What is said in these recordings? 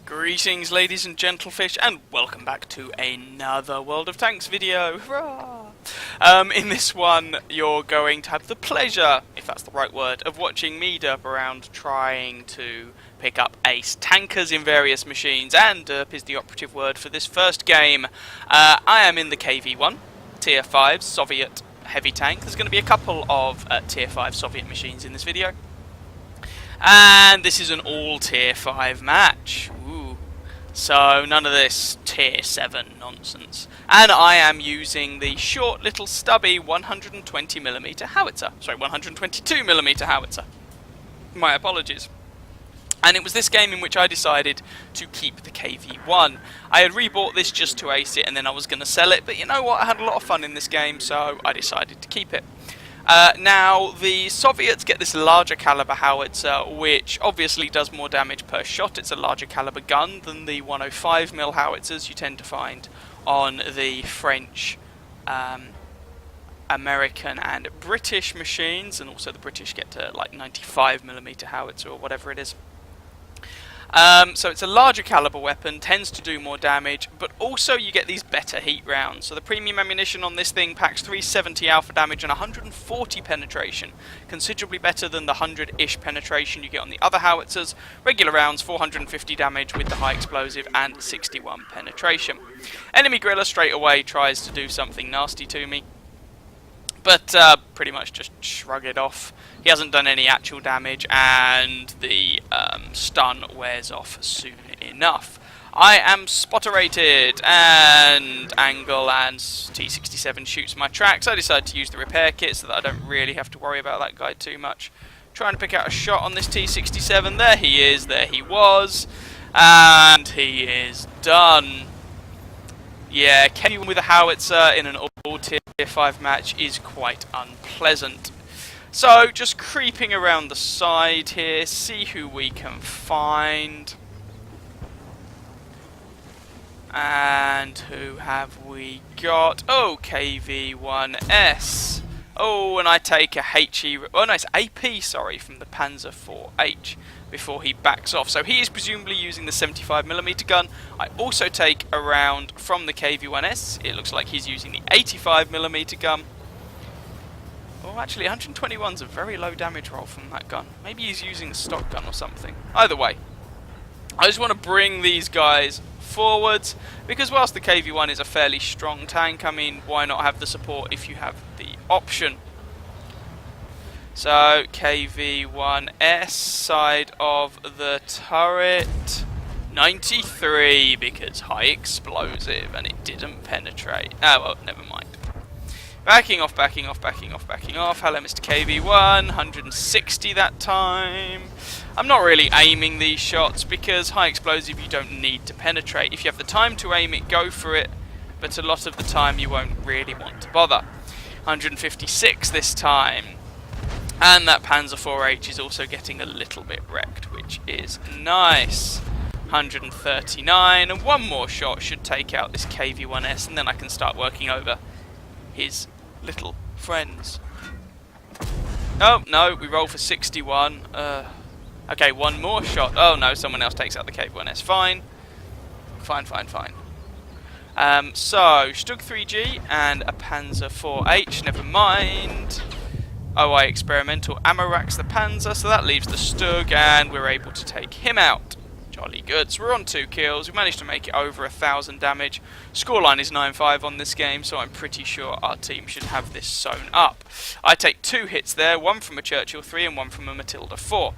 Greetings ladies and gentlefish, and welcome back to another World of Tanks video. Hurrah! In this one you're going to have the pleasure, if that's the right word, of watching me derp around trying to pick up ace tankers in various machines, and derp is the operative word for this first game. I am in the KV-1, tier 5 Soviet heavy tank. There's going to be a couple of tier 5 Soviet machines in this video. And this is an all tier 5 match. Ooh. So none of this tier 7 nonsense. And I am using the short little stubby 120mm howitzer. Sorry, 122mm howitzer. My apologies. And it was this game in which I decided to keep the KV-1. I had rebought this just to ace it and then I was going to sell it, but you know what, I had a lot of fun in this game, so I decided to keep it. Now, the Soviets get this larger caliber howitzer, which obviously does more damage per shot. It's a larger caliber gun than the 105mm howitzers you tend to find on the French, American and British machines, and also the British get to like 95mm howitzer or whatever it is. So it's a larger caliber weapon, tends to do more damage, but also you get these better heat rounds. So the premium ammunition on this thing packs 370 alpha damage and 140 penetration, considerably better than the 100-ish penetration you get on the other howitzers. Regular rounds, 450 damage with the high explosive and 61 penetration. Enemy Griller straight away tries to do something nasty to me, but pretty much just shrug it off. He hasn't done any actual damage, and the stun wears off soon enough. I am spotter-rated, and Angle and T67 shoots my tracks. I decide to use the repair kit so that I don't really have to worry about that guy too much. Trying to pick out a shot on this T67. There he is, there he was, and he is done. Yeah, KV-1 with a howitzer in an all tier 5 match is quite unpleasant. So, just creeping around the side here, see who we can find. And who have we got? Oh, KV-1S. Oh, and I take a HE... Oh, no, it's AP, sorry, from the Panzer IV-H before he backs off. So he is presumably using the 75mm gun. I also take a round from the KV-1S. It looks like he's using the 85mm gun. Oh, actually, 121's a very low damage roll from that gun. Maybe he's using the stock gun or something. Either way, I just want to bring these guys forwards, because whilst the KV-1 is a fairly strong tank, I mean, why not have the support if you have the option? So, KV-1S, side of the turret, 93, because high explosive, and it didn't penetrate. Oh, well, never mind. Backing off, backing off, backing off, backing off. Hello, Mr. KV-1, 160 that time. I'm not really aiming these shots because high explosive you don't need to penetrate. If you have the time to aim it, go for it, but a lot of the time you won't really want to bother. 156 this time. And that Panzer IV-H is also getting a little bit wrecked, which is nice. 139, and one more shot should take out this KV-1S, and then I can start working over his little friends. Oh, no, we roll for 61. Okay, one more shot. Oh, no, someone else takes out the KV-1S. Fine. Fine, fine, fine. So, Stug 3G and a Panzer IV-H. Never mind. OI Experimental ammo racks the Panzer, so that leaves the Stug, and we're able to take him out. Jolly good. So we're on 2 kills. We managed to make it over 1,000 damage. Scoreline is 9-5 on this game, so I'm pretty sure our team should have this sewn up. I take 2 hits there, one from a Churchill 3 and one from a Matilda 4.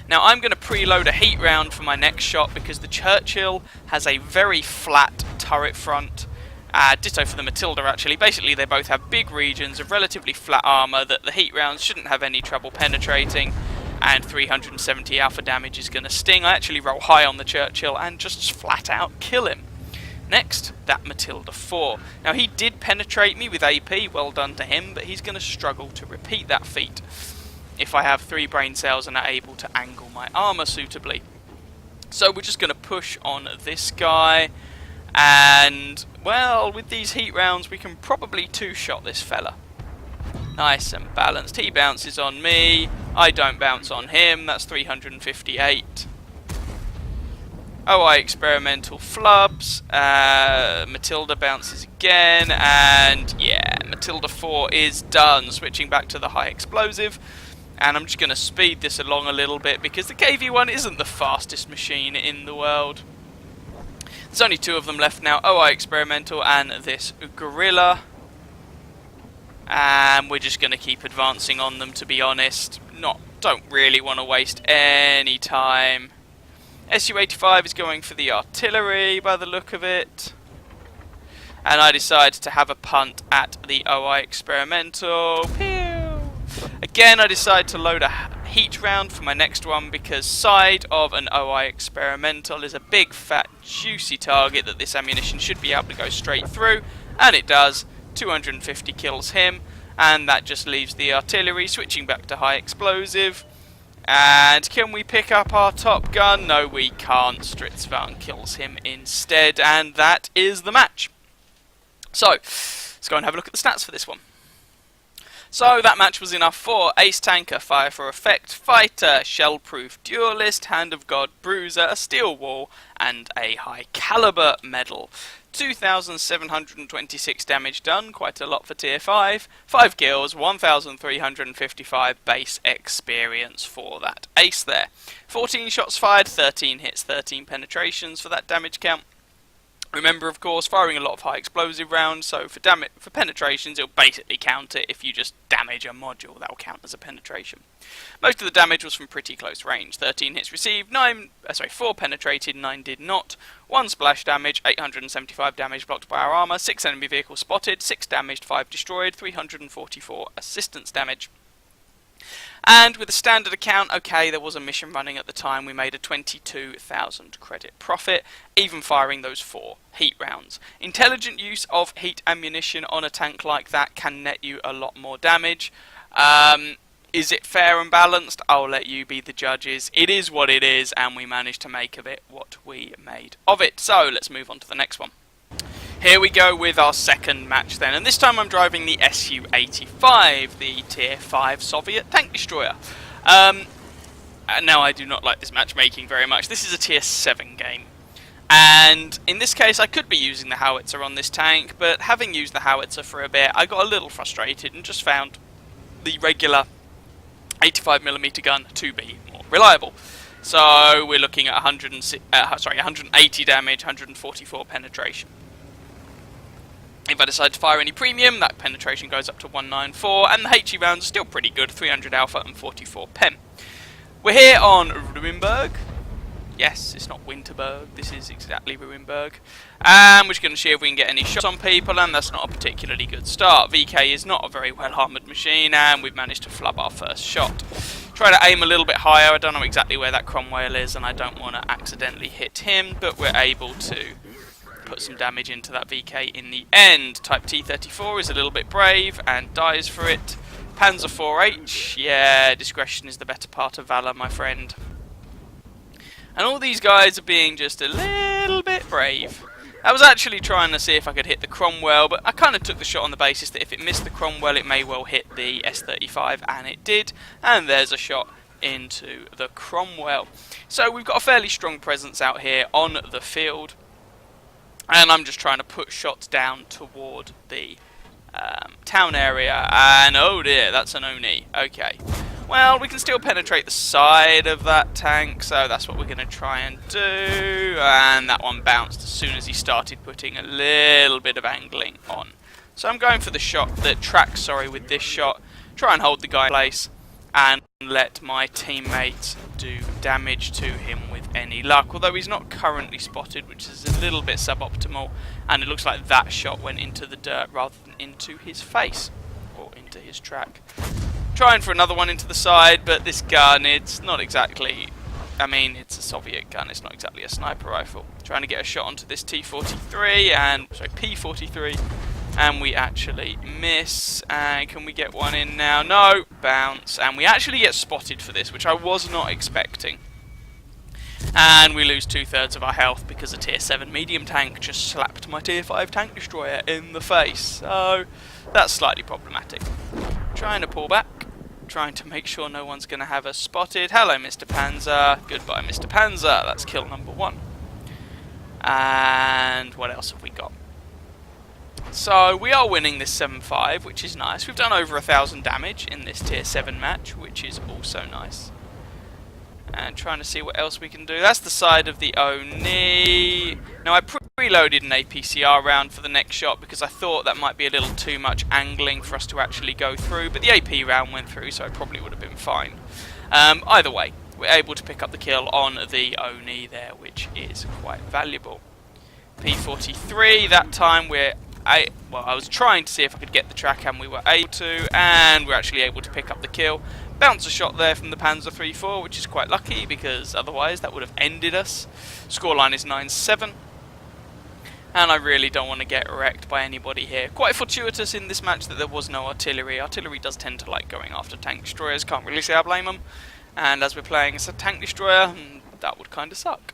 Now I'm going to preload a heat round for my next shot because the Churchill has a very flat turret front. Ditto for the Matilda actually. Basically they both have big regions of relatively flat armour that the heat rounds shouldn't have any trouble penetrating. And 370 alpha damage is going to sting. I actually roll high on the Churchill and just flat out kill him. Next, that Matilda 4. Now he did penetrate me with AP, well done to him, but he's going to struggle to repeat that feat if I have 3 brain cells and are able to angle my armour suitably. So we're just going to push on this guy, and, well, with these heat rounds we can probably 2-shot this fella. Nice and balanced. He bounces on me, I don't bounce on him, that's 358. OI experimental flubs. Matilda bounces again, and yeah, Matilda 4 is done. Switching back to the high explosive, and I'm just going to speed this along a little bit because the KV-1 isn't the fastest machine in the world. There's only 2 of them left now, OI experimental and this gorilla. And we're just going to keep advancing on them, to be honest. Don't really want to waste any time. SU-85 is going for the artillery by the look of it. And I decided to have a punt at the OI experimental. Pew! Again, I decided to load a heat round for my next one because side of an OI experimental is a big fat juicy target that this ammunition should be able to go straight through, and it does. 250 kills him, and that just leaves the artillery. Switching back to high explosive, and can we pick up our top gun? No, we can't. Stritzvan kills him instead, and that is the match. So let's go and have a look at the stats for this one. So that match was enough for Ace Tanker, Fire for Effect, Fighter, Shell-Proof Duelist, Hand of God Bruiser, a Steel Wall, and a High Caliber Medal. 2,726 damage done, quite a lot for tier 5, 5 kills, 1,355 base experience for that ace there. 14 shots fired, 13 hits, 13 penetrations for that damage count. Remember, of course, firing a lot of high explosive rounds, so for penetrations, it'll basically count it. If you just damage a module, that'll count as a penetration. Most of the damage was from pretty close range. 13 hits received, 4 penetrated, 9 did not. 1 splash damage, 875 damage blocked by our armor, 6 enemy vehicles spotted, 6 damaged, 5 destroyed, 344 assistance damage. And with a standard account, okay, there was a mission running at the time, we made a 22,000 credit profit, even firing those 4 heat rounds. Intelligent use of heat ammunition on a tank like that can net you a lot more damage. Is it fair and balanced? I'll let you be the judges. It is what it is, and we managed to make of it what we made of it. So let's move on to the next one. Here we go with our second match then, and this time I'm driving the SU-85, the tier 5 Soviet tank destroyer. Now I do not like this matchmaking very much. This is a tier 7 game, and in this case I could be using the howitzer on this tank, but having used the howitzer for a bit I got a little frustrated and just found the regular 85mm gun to be more reliable. So we're looking at 180 damage, 144 penetration. If I decide to fire any premium, that penetration goes up to 194, and the HE rounds are still pretty good, 300 alpha and 44 pen. We're here on Ruinberg. Yes, it's not Winterberg, this is exactly Ruinberg. And we're just going to see if we can get any shots on people, and that's not a particularly good start. VK is not a very well armoured machine, and we've managed to flub our first shot. Try to aim a little bit higher. I don't know exactly where that Cromwell is, and I don't want to accidentally hit him, but we're able to put some damage into that VK in the end. Type T-34 is a little bit brave and dies for it. Panzer 4H, yeah, discretion is the better part of valor, my friend. And all these guys are being just a little bit brave. I was actually trying to see if I could hit the Cromwell, but I kind of took the shot on the basis that if it missed the Cromwell, it may well hit the S-35, and it did. And there's a shot into the Cromwell. So we've got a fairly strong presence out here on the field. And I'm just trying to put shots down toward the town area, and oh dear, that's an Oni. Okay, well, we can still penetrate the side of that tank, so that's what we're going to try and do. And that one bounced as soon as he started putting a little bit of angling on. So I'm going for the shot, the track, with this shot. Try and hold the guy in place and let my teammates do damage to him with any luck, although he's not currently spotted, which is a little bit suboptimal, and it looks like that shot went into the dirt rather than into his face or into his track. Trying for another one into the side, but this gun, it's not exactly, I mean, it's a Soviet gun, it's not exactly a sniper rifle. Trying to get a shot onto this T-43 and P-43, and we actually miss. And can we get one in now? No, bounce, and we actually get spotted for this, which I was not expecting. And we lose 2/3 of our health because a tier 7 medium tank just slapped my tier 5 tank destroyer in the face. So that's slightly problematic. Trying to pull back, trying to make sure no one's going to have us spotted. Hello, Mr. Panzer. Goodbye, Mr. Panzer. That's kill number 1. And what else have we got? So we are winning this 7-5, which is nice. We've done over 1,000 damage in this tier 7 match, which is also nice. And trying to see what else we can do. That's the side of the Oni. Now I preloaded an APCR round for the next shot because I thought that might be a little too much angling for us to actually go through, but the AP round went through, so it probably would have been fine. Either way, we're able to pick up the kill on the Oni there, which is quite valuable. P43, that time I was trying to see if I could get the track, and we were able to, and we're actually able to pick up the kill. Bounce a shot there from the Panzer 3-4, which is quite lucky because otherwise that would have ended us. Scoreline is 9-7. And I really don't want to get wrecked by anybody here. Quite fortuitous in this match that there was no artillery. Artillery does tend to like going after tank destroyers, can't really say I blame them. And as we're playing as a tank destroyer, that would kind of suck.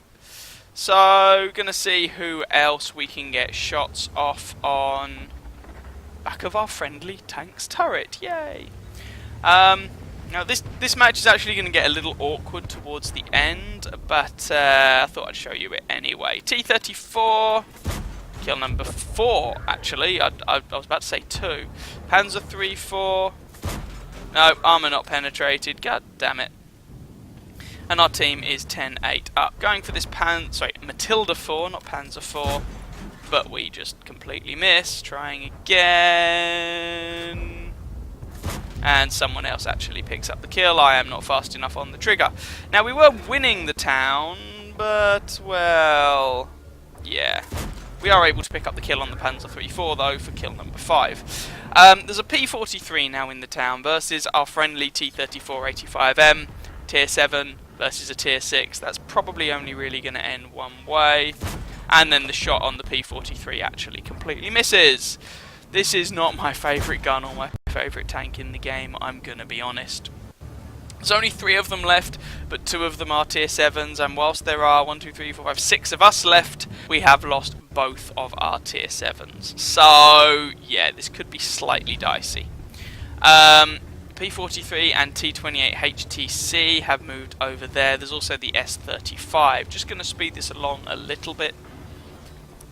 So, gonna see who else we can get shots off on back of our friendly tank's turret. Yay! Now this match is actually going to get a little awkward towards the end, but I thought I'd show you it anyway. T-34, kill number 4 actually, I was about to say 2. Panzer 3-4, no, armour not penetrated, god damn it. And our team is 10-8 up. Going for this Matilda 4, not Panzer 4, but we just completely miss. Trying again. And someone else actually picks up the kill. I am not fast enough on the trigger. Now, we were winning the town, but, well, yeah. We are able to pick up the kill on the Panzer 3-4, though, for kill number 5. There's a P43 now in the town versus our friendly T-34-85M, tier 7 versus a tier 6. That's probably only really going to end one way. And then the shot on the P43 actually completely misses. This is not my favourite gun or my favourite tank in the game, I'm going to be honest. There's only 3 of them left, but 2 of them are tier 7s, and whilst there are 1, 2, 3, 4, 5, 6 of us left, we have lost both of our tier 7s. So, yeah, this could be slightly dicey. P43 and T28 HTC have moved over there. There's also the S-35. Just going to speed this along a little bit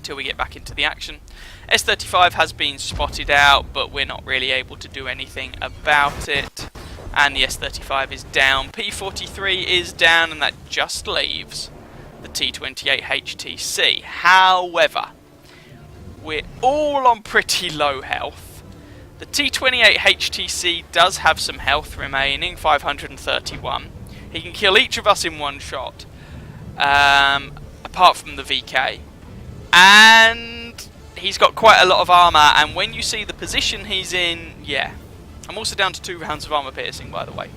till we get back into the action. S-35 has been spotted out, but we're not really able to do anything about it. And the S-35 is down. P-43 is down, and that just leaves the T-28 HTC. However, we're all on pretty low health. The T-28 HTC does have some health remaining, 531. He can kill each of us in one shot, apart from the VK. And he's got quite a lot of armour, and when you see the position he's in, yeah. I'm also down to 2 rounds of armour piercing, by the way.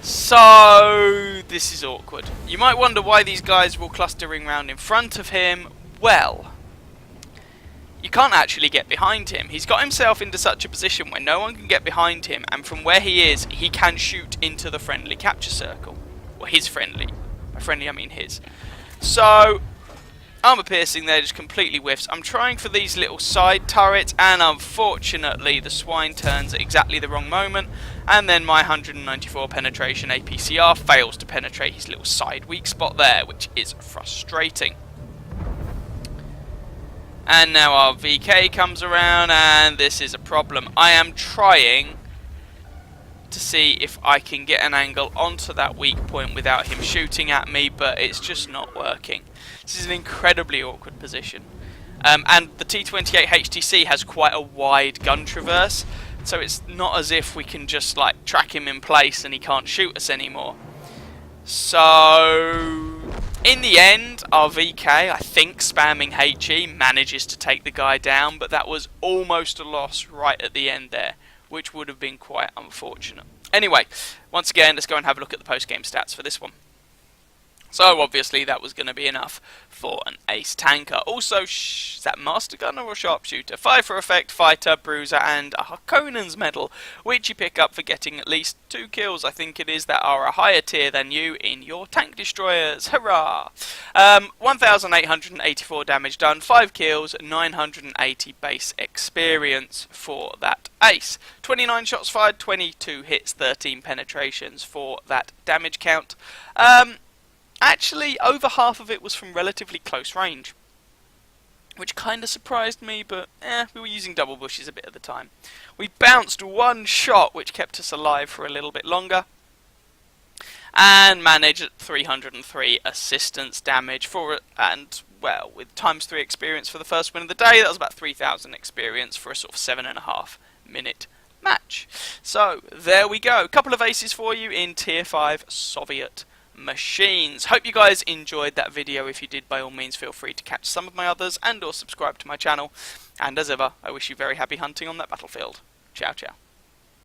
So, this is awkward. You might wonder why these guys were all clustering round in front of him. Well, you can't actually get behind him. He's got himself into such a position where no one can get behind him, and from where he is, he can shoot into the friendly capture circle. Well, his friendly. By friendly, I mean his. So, armour piercing there just completely whiffs. I'm trying for these little side turrets, and unfortunately the swine turns at exactly the wrong moment, and then my 194 penetration APCR fails to penetrate his little side weak spot there, which is frustrating. And now our VK comes around, and this is a problem. I am trying to see if I can get an angle onto that weak point without him shooting at me, but it's just not working. This is an incredibly awkward position. And the T28 HTC has quite a wide gun traverse, so it's not as if we can just like track him in place and he can't shoot us anymore. So, in the end, our VK, I think spamming HE, manages to take the guy down, but that was almost a loss right at the end there, which would have been quite unfortunate. Anyway, once again, let's go and have a look at the post-game stats for this one. So obviously that was going to be enough for an ace tanker. Also, is that master gunner or sharpshooter? 5 for effect, fighter, bruiser, and a Harkonnen's medal, which you pick up for getting at least 2 kills, I think it is, that are a higher tier than you in your tank destroyers. Hurrah! 1,884 damage done, 5 kills, 980 base experience for that ace. 29 shots fired, 22 hits, 13 penetrations for that damage count. actually over half of it was from relatively close range, which kind of surprised me, but we were using double bushes a bit at the time. We bounced one shot, which kept us alive for a little bit longer, and managed 303 assistance damage for it, and well, with times 3 experience for the first win of the day, that was about 3,000 experience for a sort of 7.5 minute match. So there we go, a couple of aces for you in tier 5 Soviet machines. Hope you guys enjoyed that video. If you did, by all means feel free to catch some of my others and or subscribe to my channel, and as ever I wish you very happy hunting on that battlefield. Ciao ciao.